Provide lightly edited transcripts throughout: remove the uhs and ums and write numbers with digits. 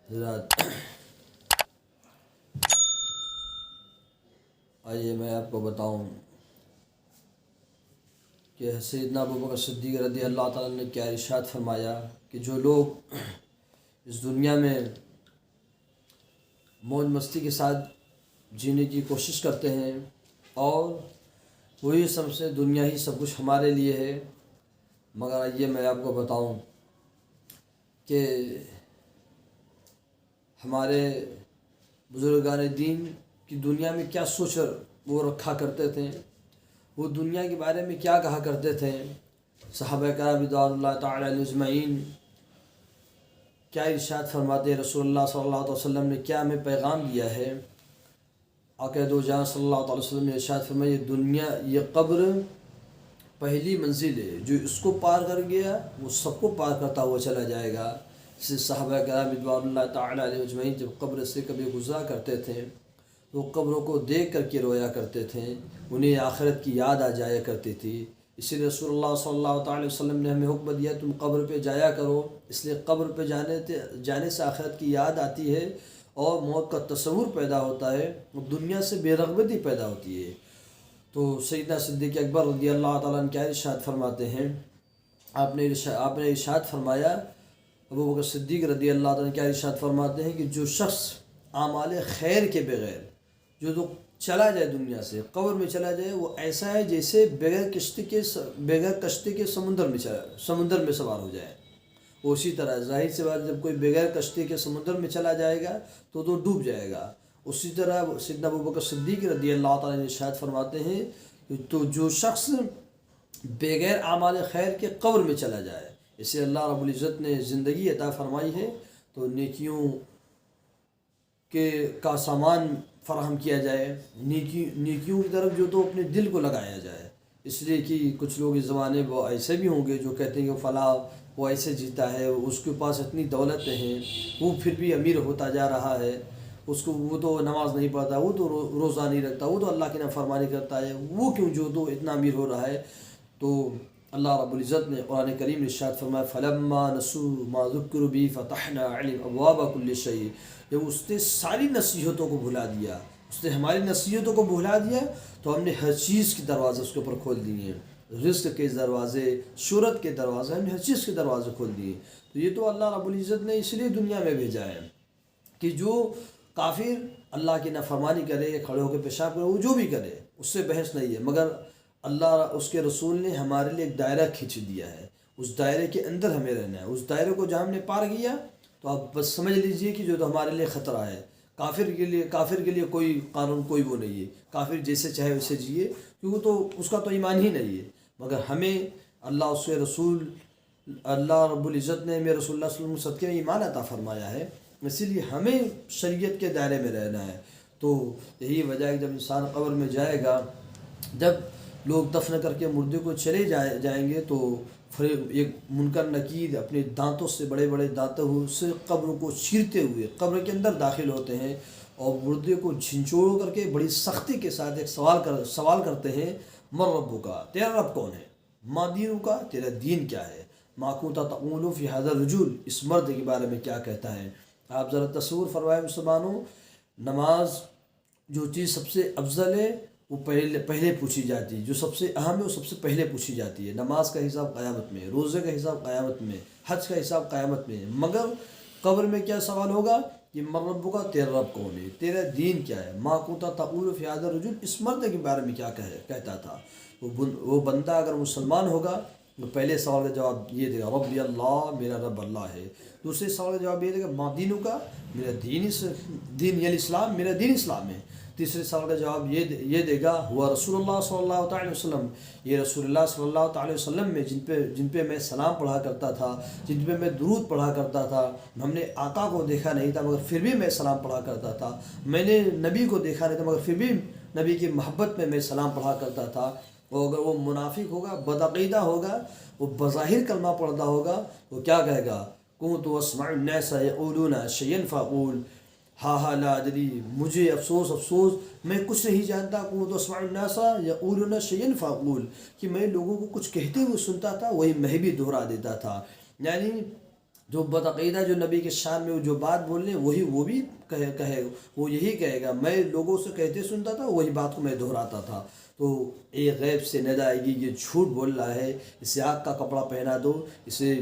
حضرات، آئیے میں آپ کو بتاؤں کہ سیدنا ابوبکر صدیق رضی اللہ تعالیٰ نے کیا ارشاد فرمایا کہ جو لوگ اس دنیا میں موج مستی کے ساتھ جینے کی کوشش کرتے ہیں اور وہی سب سے دنیا ہی سب کچھ ہمارے لیے ہے، مگر آئیے میں آپ کو بتاؤں کہ ہمارے بزرگان دین کی دنیا میں کیا سوچ وہ رکھا کرتے تھے، وہ دنیا کے بارے میں کیا کہا کرتے تھے۔ صحابہ کرام رضوان اللہ تعالی علیہم اجمعین کیا ارشاد فرماتے ہیں، رسول اللہ صلی اللہ علیہ وسلم نے کیا ہمیں پیغام دیا ہے۔ آقا دو جہاں صلی اللہ علیہ وسلم نے ارشاد فرمایا، یہ دنیا، یہ قبر پہلی منزل ہے، جو اس کو پار کر گیا وہ سب کو پار کرتا ہوا چلا جائے گا۔ اس سے صحابہ کرام رضوان اللہ تعالی علیہم اجمعین جب قبر سے کبھی گزرا کرتے تھے تو قبروں کو دیکھ کر کے رویا کرتے تھے، انہیں آخرت کی یاد آ جایا کرتی تھی۔ اسی لیے رسول اللہ صلی اللہ تعالی وسلم نے ہمیں حکم دیا تم قبر پہ جایا کرو، اس لیے قبر پہ جانے سے آخرت کی یاد آتی ہے اور موت کا تصور پیدا ہوتا ہے، دنیا سے بے رغبتی پیدا ہوتی ہے۔ تو سیدنا صدیق اکبر رضی اللہ تعالیٰ عنہ کیا ارشاد فرماتے ہیں، آپ نے ارشاد فرمایا، ابوبکر صدیق رضی اللہ تعالیٰ عنہ کیا ارشاد فرماتے ہیں کہ جو شخص اعمال خیر کے بغیر جو تو چلا جائے دنیا سے، قبر میں چلا جائے، وہ ایسا ہے جیسے بغیر کشتی کے سمندر میں سوار ہو جائے۔ اسی طرح ظاہر سی بات، جب کوئی بغیر کشتی کے سمندر میں چلا جائے گا تو ڈوب جائے گا۔ اسی طرح سیدنا ابوبکر صدیق رضی اللہ تعالیٰ نے ارشاد فرماتے ہیں تو جو شخص بغیر اعمال خیر کے قبر میں چلا جائے، اسے اللہ رب العزت نے زندگی عطا فرمائی ہے تو نیکیوں کا سامان فراہم کیا جائے، نیکیوں کی طرف جو تو اپنے دل کو لگایا جائے۔ اس لیے کہ کچھ لوگ اس زمانے وہ ایسے بھی ہوں گے جو کہتے ہیں کہ فلاں وہ ایسے جیتا ہے، اس کے پاس اتنی دولت ہیں، وہ پھر بھی امیر ہوتا جا رہا ہے، وہ تو نماز نہیں پڑھتا، وہ تو روزہ نہیں رکھتا، وہ تو اللہ کی نافرمانی کرتا ہے، وہ کیوں جو تو اتنا امیر ہو رہا ہے۔ تو اللہ رب العزت نے قرآن کریم میں ارشاد فرمایا، فَلَمَّا نَسُوا مَا ذُكِّرُوا بِهِ فَتَحْنَا عَلَيْهِمْ أَبْوَابَ كُلِّ شَيْءٍ، جب اس نے ساری نصیحتوں کو بھلا دیا، اس نے ہماری نصیحتوں کو بھلا دیا تو ہم نے ہر چیز کے دروازے اس کے اوپر کھول دیے، رزق کے دروازے، شہرت کے دروازے، ہم نے ہر چیز کے دروازے کھول دیے۔ تو یہ تو اللہ رب العزت نے اس لیے دنیا میں بھیجا ہے کہ جو کافر اللہ کی نافرمانی کرے، کھڑے ہو کے پیشاب کرے، وہ جو بھی کرے اس سے بحث نہیں ہے، مگر اللہ اس کے رسول نے ہمارے لیے ایک دائرہ کھینچ دیا ہے، اس دائرے کے اندر ہمیں رہنا ہے۔ اس دائرے کو جہاں ہم نے پار کیا تو آپ بس سمجھ لیجئے کہ جو تو ہمارے لیے خطرہ ہے۔ کافر کے لیے کوئی قانون، کوئی وہ نہیں ہے، کافر جیسے چاہے ویسے جیے، کیونکہ تو اس کا تو ایمان ہی نہیں ہے۔ مگر ہمیں اللہ، اس کے رسول، اللہ رب العزت نے ہمیں رسول اللہ صلی اللہ علیہ وسلم صدقے میں ایمان عطا فرمایا ہے، اسی لیے ہمیں شریعت کے دائرے میں رہنا ہے۔ تو یہی وجہ ہے کہ جب انسان قبر میں جائے گا، جب لوگ دفن کر کے مردے کو چلے جائیں گے تو ایک منکر نکیر اپنے دانتوں سے، بڑے بڑے دانتوں سے قبر کو چیرتے ہوئے قبر کے اندر داخل ہوتے ہیں اور مردے کو جھنچوڑ کر کے بڑی سختی کے ساتھ ایک سوال کرتے ہیں، من ربک، تیرا رب کون ہے؟ ما دینک، تیرا دین کیا ہے؟ ما کنت تقول فی ھذا الرجل، اس مرد کے بارے میں کیا کہتا ہے؟ آپ ذرا تصور فرمائیں مسلمانوں، نماز جو چیز سب سے افضل ہے وہ پہلے پوچھی جاتی ہے، جو سب سے اہم ہے وہ سب سے پہلے پوچھی جاتی ہے۔ نماز کا حساب قیامت میں، روزے کا حساب قیامت میں، حج کا حساب قیامت میں، مگر قبر میں کیا سوال ہوگا کہ من ربک، تیرا رب کون ہے، تیرا دین کیا ہے؟ ما کنت تقول فی ھذا الرجل، اس مرد کے بارے میں کیا کہتا تھا؟ وہ بندہ اگر مسلمان ہوگا تو پہلے سوال کا جواب یہ دے گا، ربی اللہ، میرا رب اللہ ہے۔ دوسرے سوال کا جواب یہ دے گا، ما دینک، میرا دین یعنی اسلام، میرا دین اسلام ہے۔ تیسرے سوال کا جواب یہ دے گا، ہوا رسول اللہ صلی اللہ تعالی وسلم، یہ رسول اللہ صلی اللہ تعالی وسلم میں جن پہ میں سلام پڑھا کرتا تھا، جن پہ میں درود پڑھا کرتا تھا، ہم نے آقا کو دیکھا نہیں تھا مگر پھر بھی میں سلام پڑھا کرتا تھا، میں نے نبی کو دیکھا نہیں تھا مگر پھر بھی نبی کی محبت میں سلام پڑھا کرتا تھا۔ اور اگر وہ منافق ہوگا، بدعقیدہ ہوگا، وہ بظاہر کلمہ پڑھتا ہوگا، وہ کیا کہے گا، کنت اسمع الناس یقولون شیئا فاقول ہا لا ادری، مجھے افسوس، میں کچھ نہیں جانتا، کنت اسمع الناس یقولون شیئا فاقول، کہ میں لوگوں کو کچھ کہتے ہوئے سنتا تھا، وہی میں بھی دہرا دیتا تھا۔ یعنی جو بدعقیدہ جو نبی کے شان میں جو بات بول رہے ہیں وہ بھی کہے وہ یہی کہے گا میں لوگوں سے کہتے سنتا تھا وہی بات کو میں دہراتا تھا. تو ایک غیب سے ندا آئے گی، یہ جھوٹ بول رہا ہے، اسے آگ کا کپڑا پہنا دو، اسے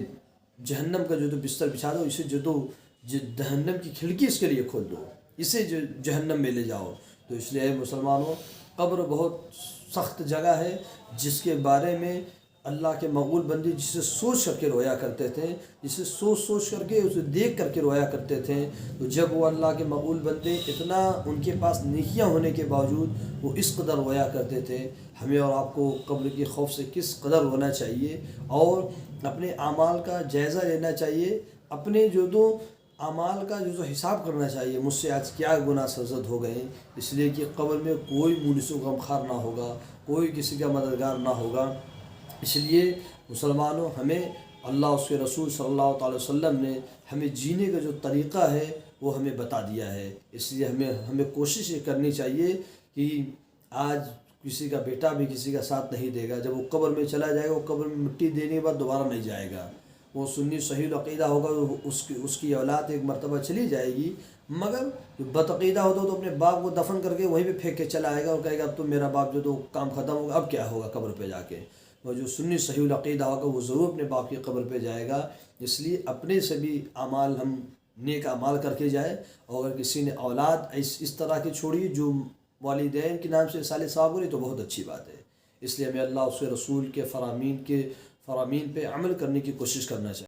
جہنم کا جو تو بستر بچھا دو، اسے جو تو جہنم کی کھڑکی اس کے لیے کھول دو، اسے جو جہنم میں لے جاؤ. تو اس لیے مسلمانوں، قبر بہت سخت جگہ ہے جس کے بارے میں اللہ کے مقبول بندے جسے سوچ کر کے رویا کرتے تھے، جسے سوچ کر کے اسے دیکھ کر کے رویا کرتے تھے. تو جب وہ اللہ کے مقبول بندے اتنا ان کے پاس نیکیاں ہونے کے باوجود وہ اس قدر رویا کرتے تھے، ہمیں اور آپ کو قبر کے خوف سے کس قدر ہونا چاہیے اور اپنے اعمال کا جائزہ لینا چاہیے، اپنے جو دو اعمال کا جو حساب کرنا چاہیے، مجھ سے آج کیا گناہ سرزد ہو گئے ہیں. اس لیے کہ قبر میں کوئی مونس و غمخوار نہ ہوگا، کوئی کسی کا مددگار نہ ہوگا. اس لیے مسلمانوں، ہمیں اللہ اس کے رسول صلی اللہ تعالی وسلم نے ہمیں جینے کا جو طریقہ ہے وہ ہمیں بتا دیا ہے. اس لیے ہمیں کوشش یہ کرنی چاہیے کہ آج کسی کا بیٹا بھی کسی کا ساتھ نہیں دے گا، جب وہ قبر میں چلا جائے گا، وہ قبر میں مٹی دینے کے بعد دوبارہ نہیں جائے گا. وہ سنی صحیح العقیدہ ہوگا، اس کی اولاد ایک مرتبہ چلی جائے گی، مگر جو بدعقیدہ ہوتا تو اپنے باپ کو دفن کر کے وہیں پہ پھینک کے چلا آئے گا اور کہے گا اب تو میرا باپ جو تو کام ختم ہوگا، اب کیا ہوگا قبر پہ جا کے. اور جو سنی صحیح العقیدہ ہوگا وہ ضرور اپنے باپ کی قبر پہ جائے گا. اس لیے اپنے سے بھی اعمال ہم نیک اعمال کر کے جائیں، اور اگر کسی نے اولاد اس طرح کی چھوڑی جو والدین کے نام سے صالح صاحب ہو رہی تو بہت اچھی بات ہے. اس لیے ہمیں اللہ اس کے رسول کے فرامین پہ عمل کرنے کی کوشش کرنا چاہیے.